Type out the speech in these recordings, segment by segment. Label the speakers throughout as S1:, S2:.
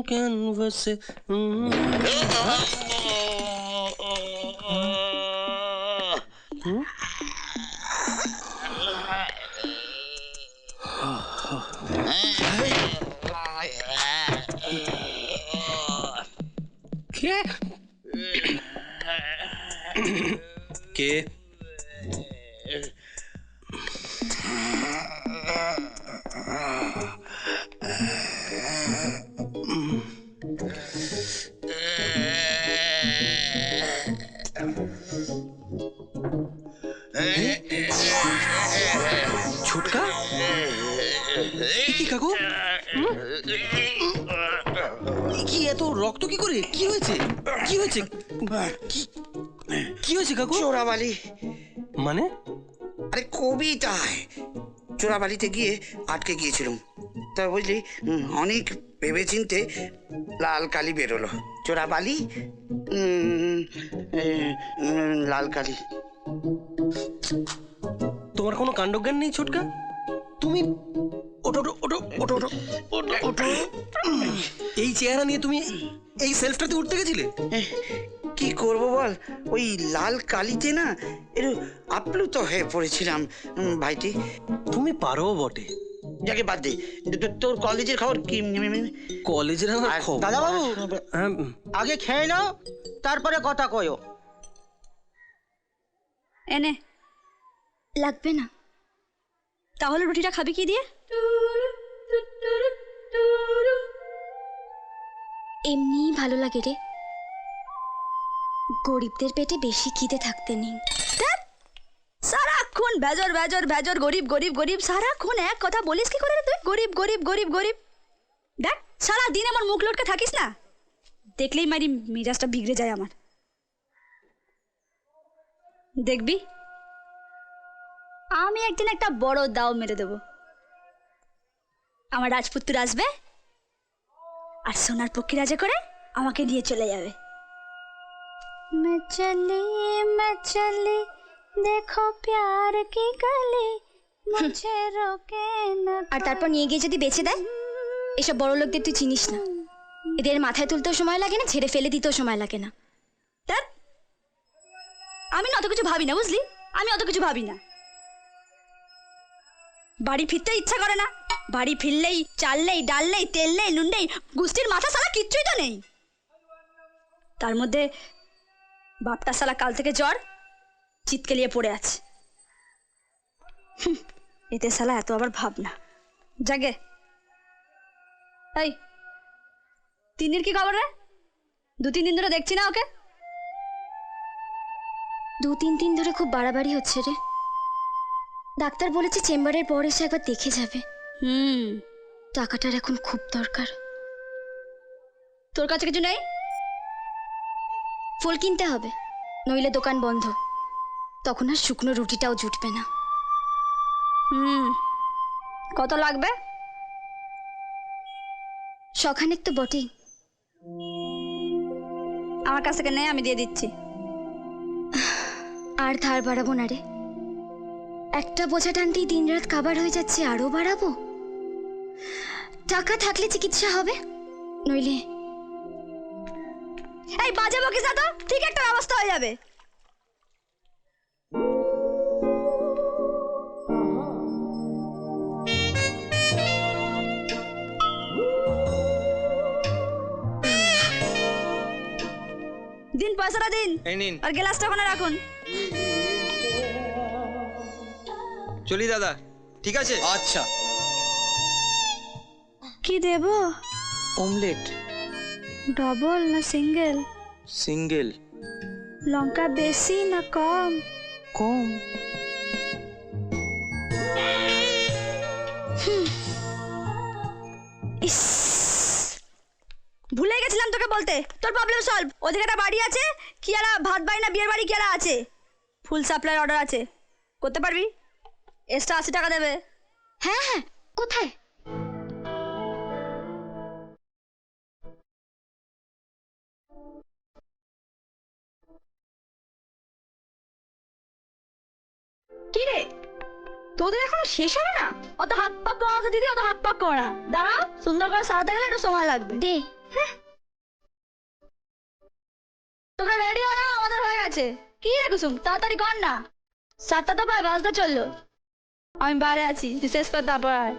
S1: ক্যানভাসে। কে কে ছোটকা? কি কাকু? কি এত রক্ত কি করে? কি হয়েছে? কি হয়েছে? কি হয়েছে কাকু?
S2: চোরাবালি।
S1: মানে?
S2: আরে কবিতায় চোরাবালিতে গিয়ে আটকে গিয়েছিলাম। তা বুঝলি, অনেক ভেবে চিনতে লাল কালি বেরোলো। চোরাবালি, লাল কালি।
S1: তোমার কোনো কাণ্ডজ্ঞান নেই ছোটকা? তুমি ওঠো ওঠো ওঠো ওঠো ওঠো ওঠো ওঠো। এই চেহারা নিয়ে তুমি এই সেলফটাতে উঠতে গেছিলে?
S2: কি করব বল, ওই লাল কালিতে না একটু আপ্লুত হয়ে পড়েছিলাম ভাইটি।
S1: তুমি পারো বটে।
S2: যাকে বাদ দে, তোর কলেজের খবর কি?
S1: কলেজের আমার খবর?
S3: দাদা বাবু, আগে খেয়ে নাও, তারপরে কথা কয়ো।
S4: এনে
S5: লাগবে না।
S4: তাহলে রুটিটা খাবি কি দিয়ে?
S5: এমনিই ভালো লাগে রে, গরিবদের পেটে বেশি খিদে থাকতে নেই।
S4: সারাক্ষণ ভেজর ভেজর ভেজর, গরিব গরিব গরিব, সারাক্ষণ এক কথা বলিস কি করে রে তুই? গরিব গরিব গরিব গরিব। দেখ সারাদিন আমার মুখ লটকে থাকিস না, দেখলেই মারি মেজাজটা বিগড়ে যায় আমার। দেখবি আমি একদিন একটা বড় দাও মেরে দেব। আমার রাজপুত্র আসবে আর সোনার পক্ষী রাজা করে আমাকে নিয়ে চলে যাবে। मैं चली देखो प्यार की गली मुझे रोके ना।
S5: আর তারপর নিয়ে গিয়ে যদি বেঁচে দেয়, এসব বড় লোকদের তুই চিনিস না, এদের মাথায় তুলতেও সময় লাগে না, ছেড়ে ফেলে দিতেও সময় লাগে না।
S4: দেখ আমি না অত কিছু ভাবি না, বুঝলি? আমি অত কিছু ভাবি না। বাড়ি ফিরতে ইচ্ছা করে না, বাড়ি ফিরলেই চাল নেই, ডাল নেই, তেল নেই, নুন নেই, গুষ্টির মাথা সালা কিচ্ছুই তো নেই। তার মধ্যে বাপটা সালা কাল থেকে জ্বর, চিৎকেলিয়ে পড়ে আছে। এতে সালা এত আবার ভাবনা জাগে। এই তিন্নির কি খবর রে? 2-3 দিন ধরে দেখছি না ওকে।
S5: 2-3 দিন ধরে খুব বাড়াবাড়ি হচ্ছে রে। ডাক্তার বলেছে চেম্বারের পর এসে একবার দেখে যাবে। টাকাটার এখন খুব দরকার।
S4: তোর কাছে কিছু নেই?
S5: ফুল কিনতে হবে, নইলে দোকান বন্ধ। তখন আর শুকনো রুটিটাও জুটবে না।
S4: কত লাগবে?
S5: শখানেক তো বটেই।
S4: আমার কাছ থেকে নেই, আমি দিয়ে দিচ্ছি।
S5: আর ধার বাড়াবো না রে, একটা বোঝা টানতেই দিন রাত কাবার হয়ে যাচ্ছে, আরো বাড়াবো? টাকা থাকলে চিকিৎসা হবে, নইলে
S4: এই বাজে বকিস না তো, ঠিক একটা ব্যবস্থা হয়ে যাবে। দিন পয়সাটা দিন,
S6: এই নিন।
S4: আর গ্লাসটা ওখানে রাখুন।
S6: চলি দাদা, ঠিক আছে?
S1: আচ্ছা।
S4: কি দেব?
S6: অমলেট।
S4: ডবল না সিঙ্গেল?
S6: সিঙ্গেল।
S4: লঙ্কা বেশি না কম?
S6: কম।
S4: ইস, ভুলে গেছিলাম তোকে বলতে। তোর প্রবলেম সলভ। ওদিকে একটা বাড়ি আছে, কি আর ভাত বাড়ি না বিয়ের বাড়ি কি আর আছে, ফুল সাপ্লাই অর্ডার আছে, করতে পারবি? এক্সট্রা 80 টাকা দেবে।
S5: হ্যাঁ হ্যাঁ, কোথায়?
S4: কি রে, তোদের এখনো শেষ হবে না? অত হাত পাক করা দিদি, অত হাত পাক করা। দাঁড়াও, সুন্দর করে সাজাতে গেলে একটু সময় লাগবে।
S5: দে।
S4: তোমরা রেডি হও না, আমাদের হয়ে গেছে। কি রে কুসুম, তাড়াতাড়ি কর না। 7টা তো প্রায় বাজতে চললো। আমি বাইরে আছি, শেষ কর তারপর আয়।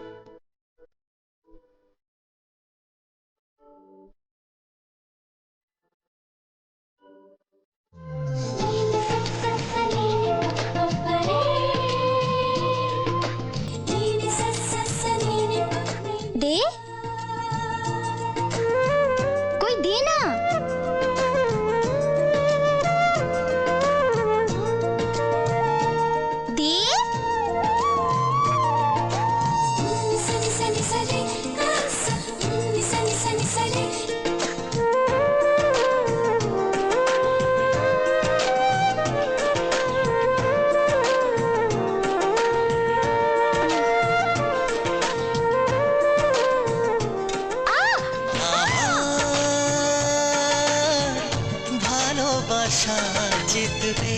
S5: দে কই দে না। দে
S7: ভালোবাসা জিতবে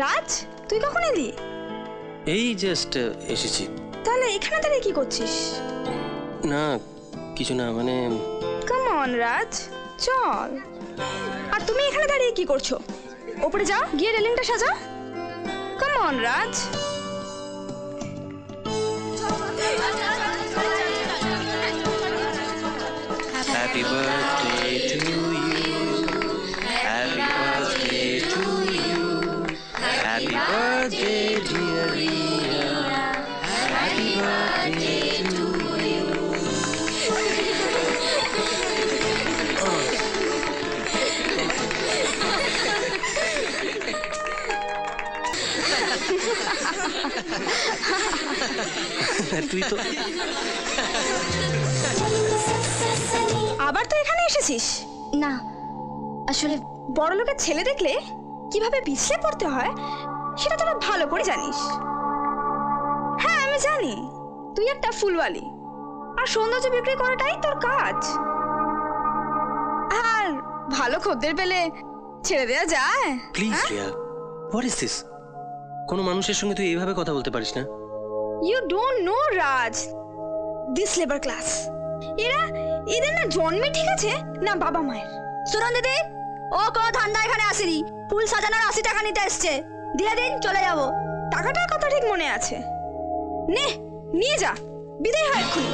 S4: রাজ, তুই কখন এলি?
S1: এই জাস্ট এসেছি।
S4: তাহলে এখানে দাঁড়িয়ে কি করছিস?
S1: না কিছু না, মানে
S4: কাম অন রাজ, চল। আর তুমি এখানে দাঁড়িয়ে কি করছো? ওপরে যাও, গিয়ে রেলিংটা সাজাও। Come on Raj.
S6: Happy birthday to you, happy birthday to you, happy birthday dear Riya, happy birthday to you.
S1: তুই তো
S4: আবার তো এখানে এসেছিস?
S5: না আসলে
S4: বড় লোকের ছেলে দেখলে কিভাবে পিছলে পড়তে হয় সেটা তোরা ভালো করে জানিস। হ্যাঁ আমি জানি তুই একটা ফুলওয়ালি, আর সৌন্দর্য বিক্রি করাটাই তোর কাজ। আর ভালো খদ্দের পেলে ছেড়ে দেওয়া যায়?
S1: Please Riya, what is this? কোনো মানুষের সঙ্গে তুই এইভাবে কথা বলতে পারিস না।
S4: You don't know Raj, this labour class, এদের না জন্মে ঠিক আছে না বাবা মায়ের। সুরন দিদি, ও কোনো ঠান্ডা এখানে আসেনি, ফুল সাজানোর 80 টাকা নিতে এসছে। দিয়ে দিন, চলে যাব। টাকাটার কথা ঠিক মনে আছে, নে নিয়ে যা, বিদায় হয় এক্ষুনি।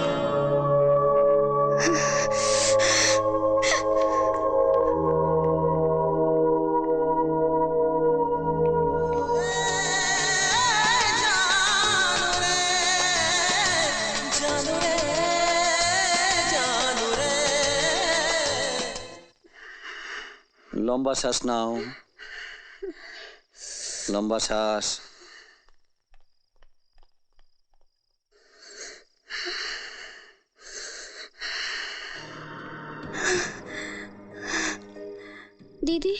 S8: লম্বা শ্বাস নাও, লম্বা শ্বাস।
S5: দিদি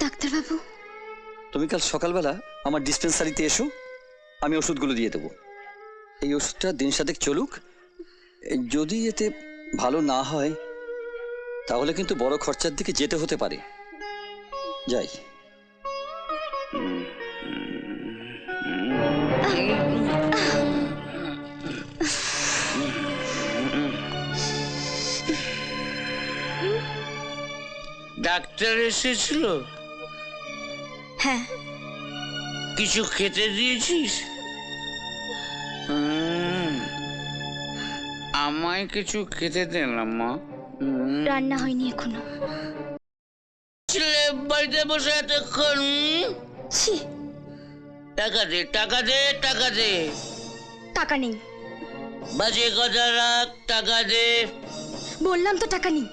S5: ডাক্তারবাবু,
S8: তুমি কাল সকালবেলা আমার ডিসপেন্সারিতে এসো, আমি ওষুধগুলো দিয়ে দেবো। এই ওষুধটা দিন সাতেক চলুক, যদি এতে ভালো না হয় তাহলে কিন্তু বড় খরচার দিকে যেতে হতে পারে। যাই।
S2: ডাক্তার এসেছিল?
S5: হ্যাঁ
S2: কিছু খেতে দিয়েছিস? আমায় কিছু খেতে দেন মা।
S5: রান্না হয়নি এখনো।
S2: ছেলে বাড়িতে বসে এতক্ষণ।
S5: ছি,
S2: টাকা দে, টাকা দে, টাকা দে।
S5: টাকা নেই।
S2: বাজে কথা রাখ, টাকা দে।
S5: বললাম তো টাকা নেই।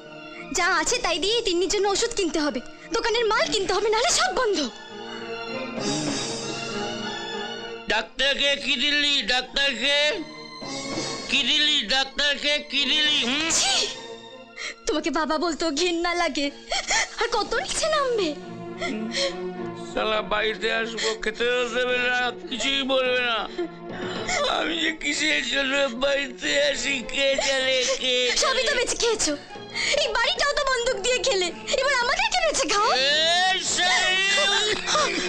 S5: যা আছে তাই দিয়ে তিন্নির জন্য ওষুধ কিনতে হবে, দোকানের মাল কিনতে হবে, নাহলে সব বন্ধ।
S2: ডাক্তারকে কি দিলি? ডাক্তারকে কি দিলি ডাক্তারকে, কি দিলি?
S5: ছি! তোমাকে বাবা বলতেও ঘৃণা লাগে, আর কত নিচে নামবে।
S2: শালা বাড়িতে আসবো, খেতেও দেবে না, কিছুই বলবে না। আমি যে কিসের জন্য বাড়িতে আসি কে জানে, কে
S5: সবই তো বেঁচে খেয়েছো, এই বাড়িটাও তো বন্দুক দিয়ে খেলে, এবার আমাদেরকে বেঁচে খাও।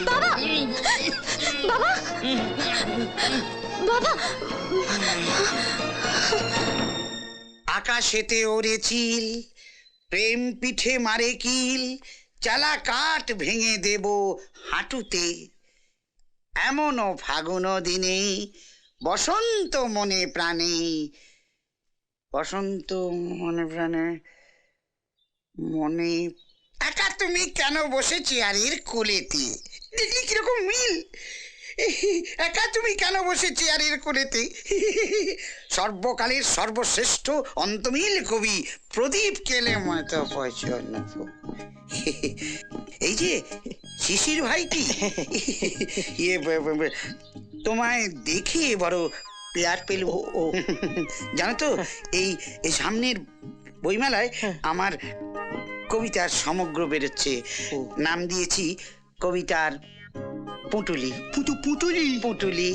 S5: বাবা, বাবা, বাবা।
S2: আকাশেতে ওরে চিল, প্রেম পিঠে মারে কিল, চালা কাঠ ভেঙে দেব হাঁটুতে। এমনও ফাগুন দিনে বসন্ত মনে প্রাণে, বসন্ত মনে প্রাণে মনে। একা তুমি কেন বসে চেয়ারের কোলেতে? দেখলি কিরকম মিল। একা তুমি কেন বসে চেয়ারের কোলেতে? সর্বকালের সর্বশ্রেষ্ঠ অন্তমিল কবি প্রদীপ কেলে মতো পছন্দ। এই যে শিশির ভাইটি, ইয়ে তোমায় দেখে বড় প্লেয়ার পেল। জানো তো, এই এই সামনের বইমেলায় আমার কবিতার সমগ্র বেরোচ্ছে। নাম দিয়েছি কবিতার পুঁটুলি। পুঁটুলি পুঁটুলি।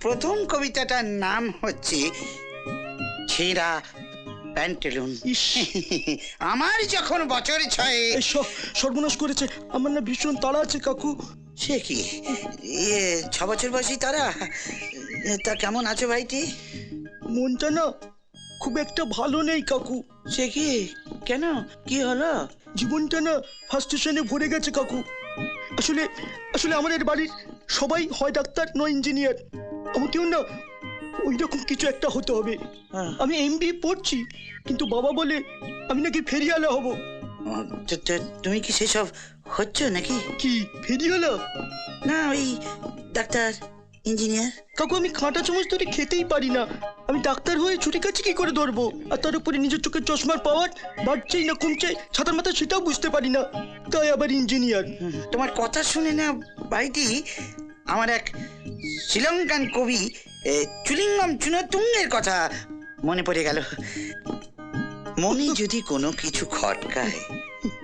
S2: প্রথম কবিতাটার নাম হচ্ছে ছেঁড়া প্যান্টেলুন। আমার যখন বছর 6।
S1: সর্বনাশ করেছে, আমার না ভীষণ তাড়া আছে কাকু।
S2: সে কি 6 বছর বয়সী তারা? তা কেমন আছো ভাইটি?
S1: মনটা না খুব একটা ভালো নেই কাকু।
S2: সে কি, কেন, কি হলো?
S1: জীবনটা না ফার্স্টেশনে ভরে গেছে কাকু। আসলে আসলে আমাদের বাড়ির সবাই হয় ডাক্তার নয় ইঞ্জিনিয়ার, আমাকেও না ওই রকম কিছু একটা হতে হবে। আমি MBA পড়ছি, কিন্তু বাবা বলে আমি নাকি ফেরিওয়ালা হব।
S2: তুমি কি সেসব হচ্ছ নাকি?
S1: কি ফেরিওয়ালা?
S2: না, ওই ডাক্তার ইঞ্জিনিয়ার।
S1: কাকু আমি কাঁটা চামচ ধরে খেতেই পারি না, আমি ডাক্তার হয়ে ছুটি কাছে কি করে ধরবো? আর তার উপরে নিজের চোখের চশমার পাওয়ার বাড়ছেই না কমছে, ছাতার মাথা সেটাও বুঝতে পারি না, তাই আবার ইঞ্জিনিয়ার।
S2: তোমার কথা শুনে না ভাইটি আমার এক শ্রীলঙ্কান কবি চুলিঙ্গম চুনতুঙ্গের কথা মনে পড়ে গেল। মনে যদি কোনো কিছু খটকায়,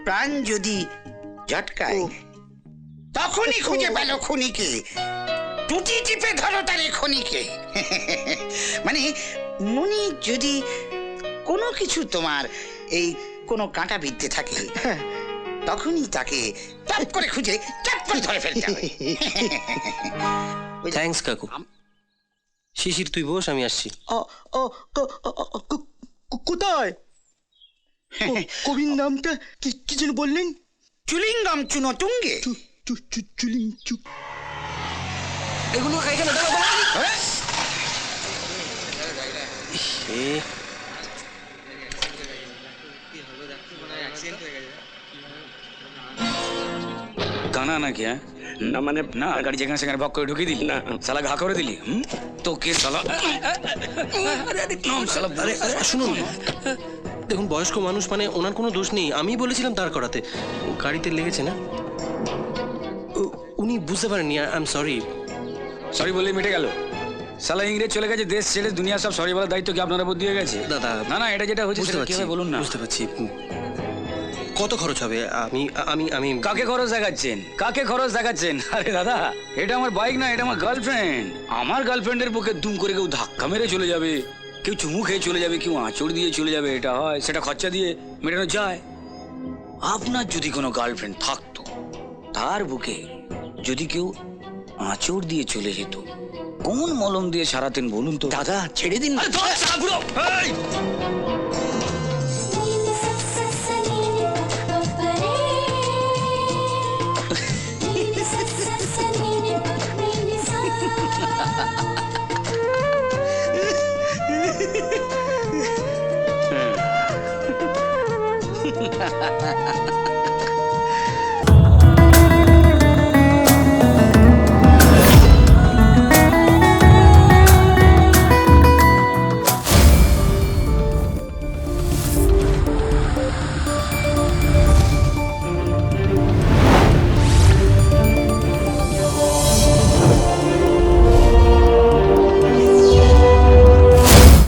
S2: প্রাণ যদি ঝটকায়, তখনই খুঁজে পেল খুনিকে, টুটি টিপে ধরো তারে খনিকে। মানে মনে যদি কোনো কিছু তোমার এই কোনো কাঁটা বিদ্যে থাকে, তখনই তাকে টপ করে খুঁজে টপ করে ধরে ফেলতে হবে।
S1: থ্যাঙ্কস কাকু। শিশির তুই বস, আমি আসছি। কোথায়? কবির নামটা কি যেন বললেন?
S2: চুলিঙ্গম চুনতুঙ্গে।
S1: এগুলো এখানে
S7: কানা নাকি? হ্যাঁ না, মানে না, গাড়ি যেখানে সেখানে ভক করে ঢুকিয়ে দিলি না, শালা ঘা করে দিলি। তো কে শালা?
S1: শুনুন, দেখুন বয়স্ক মানুষ, মানে ওনার কোনো দোষ নেই, আমি বলেছিলাম তার করাতে, গাড়িতে লেগেছে না, উনি বুঝতে পারেননি। I am sorry.
S7: সরি বললেই মিটে গেল? শালা ইংরেজ চলে গেছে, দেশ ছেড়ে, দুনিয়া সব সরি বলার দায়িত্ব কি আপনার উপর দিয়ে গেছে?
S1: দাদা
S7: না না, এটা যেটা হচ্ছে সেটা কি হবে বলুন না।
S1: বুঝতে পারছি। কত খরচ হবে? আমি আমি আমি
S7: কাকে খরচ দেখাচ্ছেন? কাকে খরচ দেখাচ্ছেন? আরে দাদা, এটা আমার বাইক না, এটা আমার গার্লফ্রেন্ড। আমার গার্লফ্রেন্ডের বুকে দুম করে কেউ ধাক্কা মেরে চলে যাবে, কেউ চুমু খেয়ে চলে যাবে, কেউ আঁচড় দিয়ে চলে যাবে, এটা হয়, সেটা খরচা দিয়ে মেটানো যায়। আপনার যদি কোনো গার্লফ্রেন্ড থাকতো, তার বুকে যদি কেউ আঁচড় দিয়ে চলে যেত, কোন মলম দিয়ে সারাতেন বলুন তো?
S2: দাদা ছেড়ে দিন।
S7: আরে ধর শালা বুড়ো! এই!
S5: Ha ha ha ha.